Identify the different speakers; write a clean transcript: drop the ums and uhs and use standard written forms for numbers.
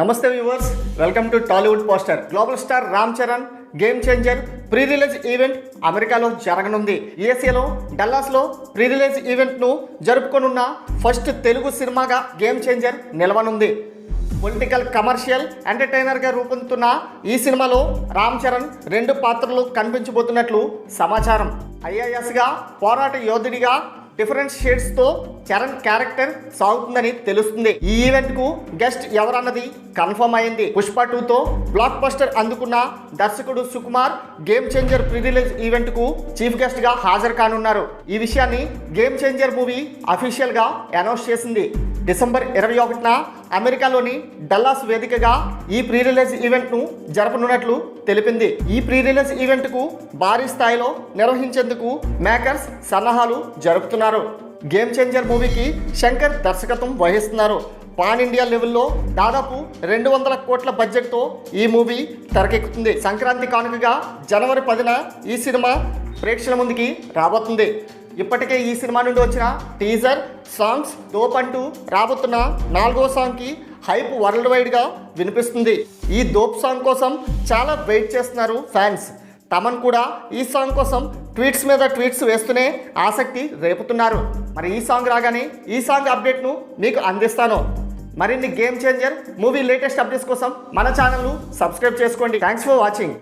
Speaker 1: నమస్తే viewers, welcome to Tollywood poster. Global star Ram Charan game Changer pre release event అమెరికాలో జరగనుంది. యూఎస్ఏలో డల్లాస్లో pre release ఈవెంట్ను జరుపుకోనున్న first Telugu సినిమాగా game changer నిలవనుంది. Political commercial ఎంటర్టైనర్గా రూపొందుతున్న ఈ సినిమాలో రామ్ చరణ్ 2 పాత్రలు కనిపించబోతున్నట్లు సమాచారం. ఐఏఎస్గా, పోరాట యోధుడిగా డిఫరెంట్ షేడ్స్తో చరణ్ క్యారెక్టర్ సాగుతుందని తెలుస్తుంది. ఈ ఈవెంట్కు గెస్ట్ ఎవరన్నది కన్ఫర్మ్ అయింది. పుష్ప 2తో బ్లాక్ బస్టర్ అందుకున్న దర్శకుడు Sukumar Game Changer pre release ఈవెంట్కు చీఫ్ గెస్ట్గా హాజరు కానున్నారు. ఈ విషయాన్ని గేమ్ చేంజర్ మూవీ అఫీషియల్గా అనౌన్స్ చేసింది. డిసెంబర్ 21న అమెరికాలోని డల్లాస్ వేదికగా ఈ ప్రీ రిలీజ్ ఈవెంట్ను జరపనున్నట్లు తెలిపింది. ఈ ప్రీ రిలీజ్ ఈవెంట్కు భారీ స్థాయిలో నిర్వహించేందుకు మేకర్స్ సన్నాహాలు జరుపుతున్నారు. గేమ్ చేంజర్ మూవీకి శంకర్ దర్శకత్వం వహిస్తున్నారు. పాన్ ఇండియా లెవెల్లో దాదాపు 200 కోట్ల బడ్జెట్తో ఈ మూవీ తెరకెక్కుతుంది. సంక్రాంతి కానుకగా జనవరి 10న ఈ సినిమా ప్రేక్షకుల ముందుకి రాబోతుంది. ఇప్పటికే ఈ సినిమా నుండి వచ్చిన టీజర్ సాంగ్స్ దోప్ అంటూ రాబోతున్న 4వ సాంగ్కి హైప్ వరల్డ్ వైడ్గా వినిపిస్తుంది. ఈ దోప్ సాంగ్ కోసం చాలా వెయిట్ చేస్తున్నారు ఫ్యాన్స్. తమన్ కూడా ఈ సాంగ్ కోసం ట్వీట్స్ మీద ట్వీట్స్ వేస్తూనే ఆసక్తి రేపుతున్నారు. మరి ఈ సాంగ్ రాగానే ఈ సాంగ్ అప్డేట్ను మీకు అందిస్తాను. మరిన్ని game Changer movie latest updates కోసం మన ఛానల్ను సబ్స్క్రైబ్ చేసుకోండి. Thanks for watching.